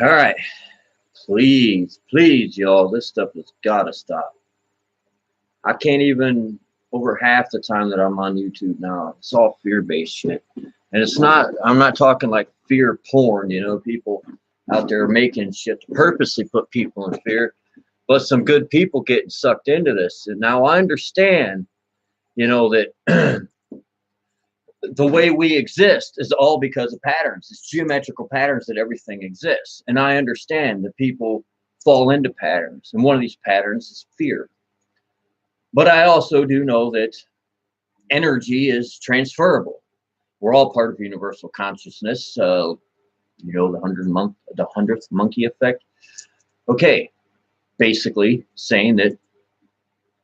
All right. Please, please, y'all, this stuff has got to stop. I can't even, over half the time that I'm on YouTube now, it's all fear-based shit. And it's not, I'm not talking like fear porn, people out there making shit to purposely put people in fear, but some good people getting sucked into this. And now I understand, that the way we exist is all because of patterns. It's geometrical patterns that everything exists. And I understand that people fall into patterns. And one of these patterns is fear. But I also do know that energy is transferable. We're all part of universal consciousness. The hundredth monkey effect. Okay, basically saying that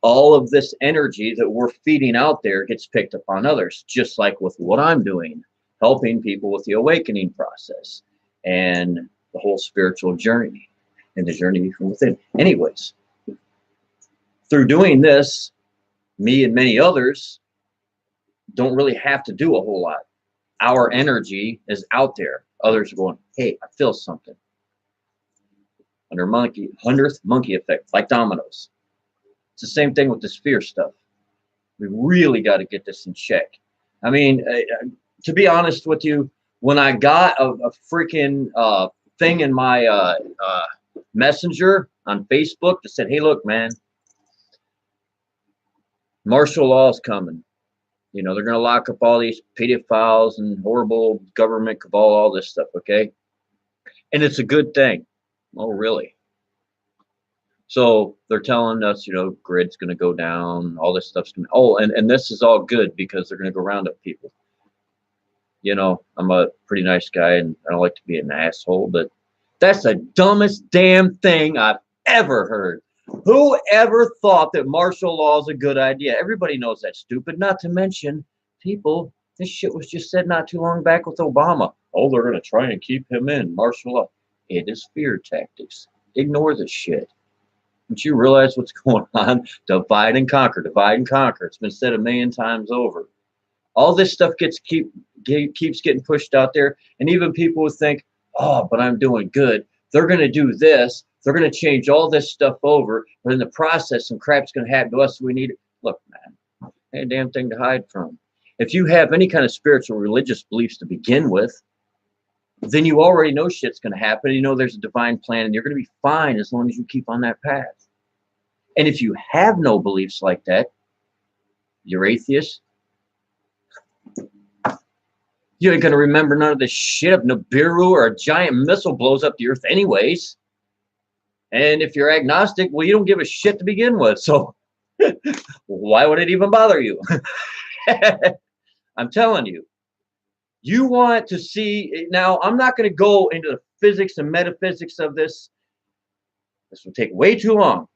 all of this energy that we're feeding out there gets picked up on others, just like with what I'm doing, helping people with the awakening process and the whole spiritual journey and the journey from within. Anyways, through doing this, me and many others don't really have to do a whole lot. Our energy is out there. Others are going, hey, I feel something. Under hundredth monkey effect, like dominoes. It's the same thing with this fear stuff. We really got to get this in check. I mean, to be honest with you, when I got a freaking thing in my messenger on Facebook that said, hey, look, man, martial law is coming. They're going to lock up all these pedophiles and horrible government cabal, all this stuff, okay? And it's a good thing. Oh, really? So they're telling us, grid's going to go down, all this stuff's going to, and this is all good because they're going to go round up people. I'm a pretty nice guy and I don't like to be an asshole, but that's the dumbest damn thing I've ever heard. Who ever thought that martial law is a good idea? Everybody knows that's stupid, not to mention people, this shit was just said not too long back with Obama. Oh, they're going to try and keep him in martial law. It is fear tactics. Ignore this shit. Don't you realize what's going on? Divide and conquer, divide and conquer. It's been said a million times over. All this stuff keeps getting pushed out there. And even people who think, oh, but I'm doing good. They're going to do this. They're going to change all this stuff over. But in the process, some crap's going to happen to us. We need it. Look, man, ain't a damn thing to hide from. If you have any kind of spiritual religious beliefs to begin with, then you already know shit's going to happen. There's a divine plan and you're going to be fine as long as you keep on that path. And if you have no beliefs like that, you're atheist. You ain't going to remember none of this shit if Nibiru or a giant missile blows up the earth anyways. And if you're agnostic, well, you don't give a shit to begin with. So why would it even bother you? I'm telling you. You want to see, now I'm not going to go into the physics and metaphysics of this. This will take way too long.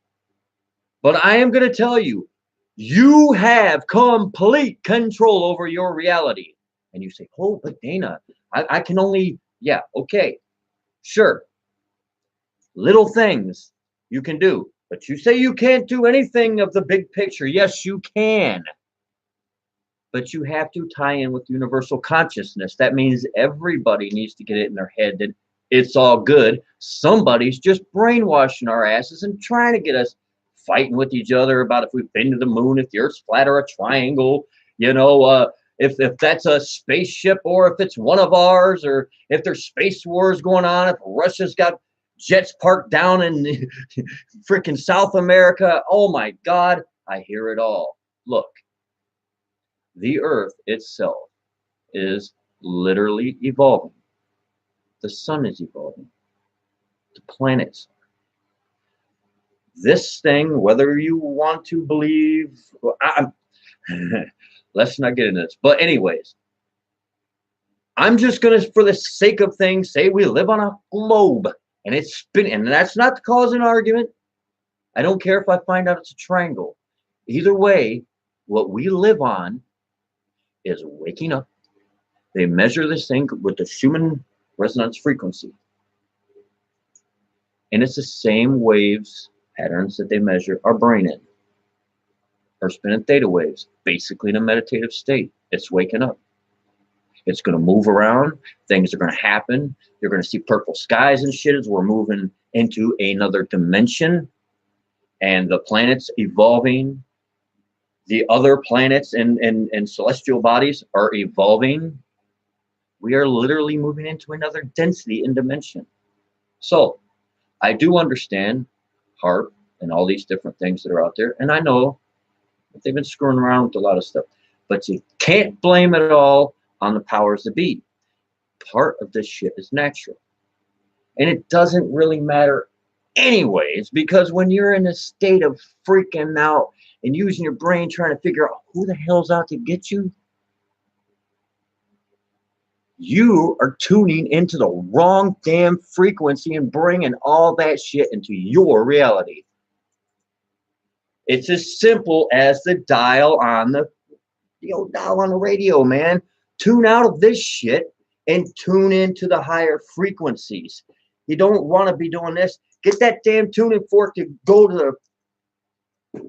But I am going to tell you, you have complete control over your reality. And you say, oh, but Dana, I can only, yeah, okay, sure. Little things you can do. But you say you can't do anything of the big picture. Yes, you can. But you have to tie in with universal consciousness. That means everybody needs to get it in their head that it's all good. Somebody's just brainwashing our asses and trying to get us fighting with each other about if we've been to the moon, if the Earth's flat or a triangle, if that's a spaceship or if it's one of ours, or if there's space wars going on, if Russia's got jets parked down in freaking South America. Oh my God, I hear it all. Look. The Earth itself is literally evolving. The sun is evolving. The planets. This thing, whether you want to believe, let's not get into this. But anyways, I'm just going to, for the sake of things, say we live on a globe and it's spinning. And that's not to cause an argument. I don't care if I find out it's a triangle. Either way, what we live on is waking up. They measure this thing with the Schumann resonance frequency. And it's the same waves, patterns that they measure our brain in. Our spin and theta waves, basically in a meditative state. It's waking up. It's going to move around. Things are going to happen. You're going to see purple skies and shit as we're moving into another dimension. And the planets evolving. The other planets and celestial bodies are evolving. We are literally moving into another density and dimension. So I do understand HAARP and all these different things that are out there. And I know that they've been screwing around with a lot of stuff. But you can't blame it all on the powers that be. Part of this shit is natural. And it doesn't really matter anyways, because when you're in a state of freaking out and using your brain trying to figure out who the hell's out to get you, you are tuning into the wrong damn frequency and bringing all that shit into your reality. It's as simple as the dial on the dial on the radio, man. Tune out of this shit and tune into the higher frequencies. You don't want to be doing this. Get that damn tuning fork to go to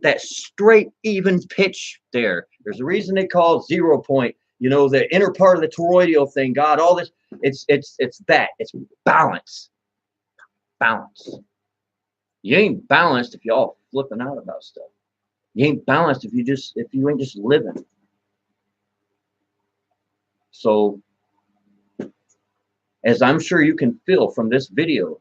that straight, even pitch there. There's a reason they call it 0 point. You know, the inner part of the toroidal thing, God, all this. It's that. It's balance. Balance. You ain't balanced if y'all flipping out about stuff. You ain't balanced if you ain't just living. So, as I'm sure you can feel from this video,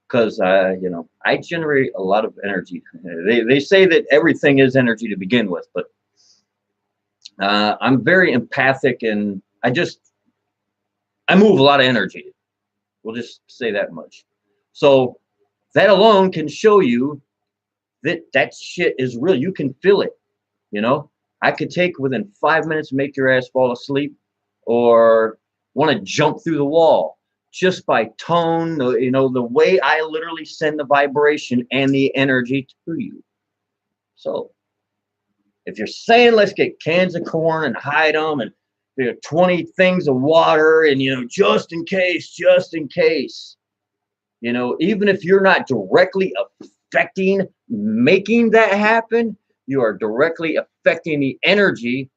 because you know, I generate a lot of energy. They say that everything is energy to begin with, but I'm very empathic, and I move a lot of energy. We'll just say that much. So that alone can show you that that shit is real. You can feel it. You know, I could take within 5 minutes, make your ass fall asleep, or want to jump through the wall just by tone. You know, the way I literally send the vibration and the energy to you. So if you're saying let's get cans of corn and hide them and 20 things of water and, you know, just in case, you know, even if you're not directly affecting making that happen, you are directly affecting the energy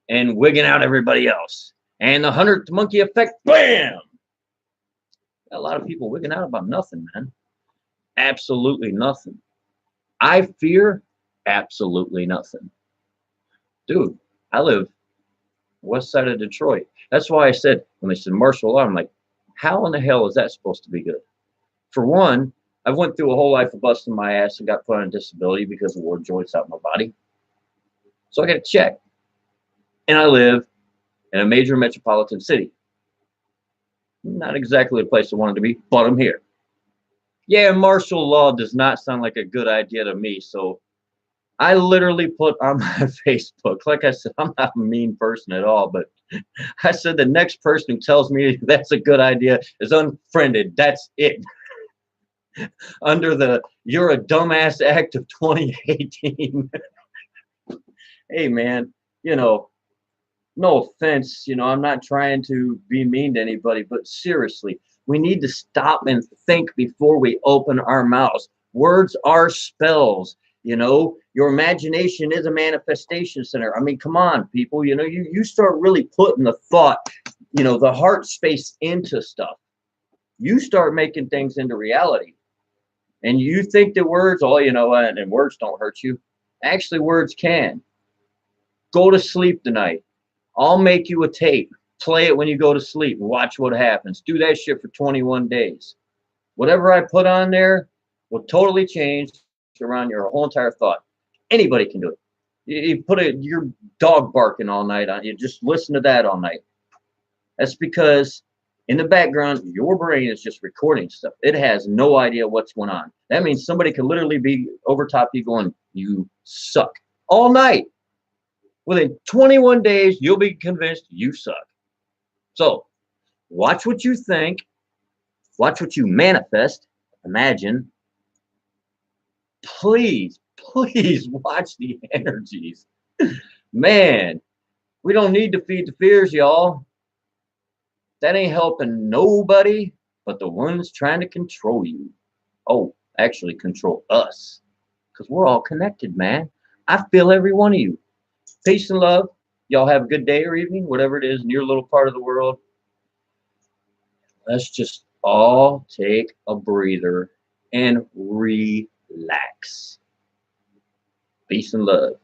and wigging out everybody else. And the 100th monkey effect, bam! A lot of people wigging out about nothing, man. Absolutely nothing. I fear absolutely nothing. Dude, I live west side of Detroit. That's why I said, when they said martial law, I'm like, how in the hell is that supposed to be good? For one, I went through a whole life of busting my ass and got put on disability because of wore joints out in my body. So I got a check. And I live in a major metropolitan city. Not exactly the place I wanted to be, but I'm here. Yeah, martial law does not sound like a good idea to me, so I literally put on my Facebook, like I said, I'm not a mean person at all, but I said the next person who tells me that's a good idea is unfriended. That's it. Under the You're a Dumbass Act of 2018. Hey, man, you know, no offense, you know, I'm not trying to be mean to anybody, but seriously, we need to stop and think before we open our mouths. Words are spells. You know, your imagination is a manifestation center. I mean, come on, people. You know, you start really putting the thought, you know, the heart space into stuff. You start making things into reality. And you think that words, oh, you know, and words don't hurt you. Actually, words can. Go to sleep tonight. I'll make you a tape. Play it when you go to sleep. Watch what happens. Do that shit for 21 days. Whatever I put on there will totally change around your whole entire thought. Anybody can do it. You put your dog barking all night on you. Just listen to that all night. That's because in the background, your brain is just recording stuff. It has no idea what's going on. That means somebody could literally be over top of you going, you suck, all night. Within 21 days, you'll be convinced you suck. So watch what you think. Watch what you manifest. Imagine. Please, please watch the energies. Man, we don't need to feed the fears, y'all. That ain't helping nobody but the ones trying to control you. Oh, actually control us. Because we're all connected, man. I feel every one of you. Peace and love. Y'all have a good day or evening, whatever it is in your little part of the world. Let's just all take a breather and relax. Peace and love.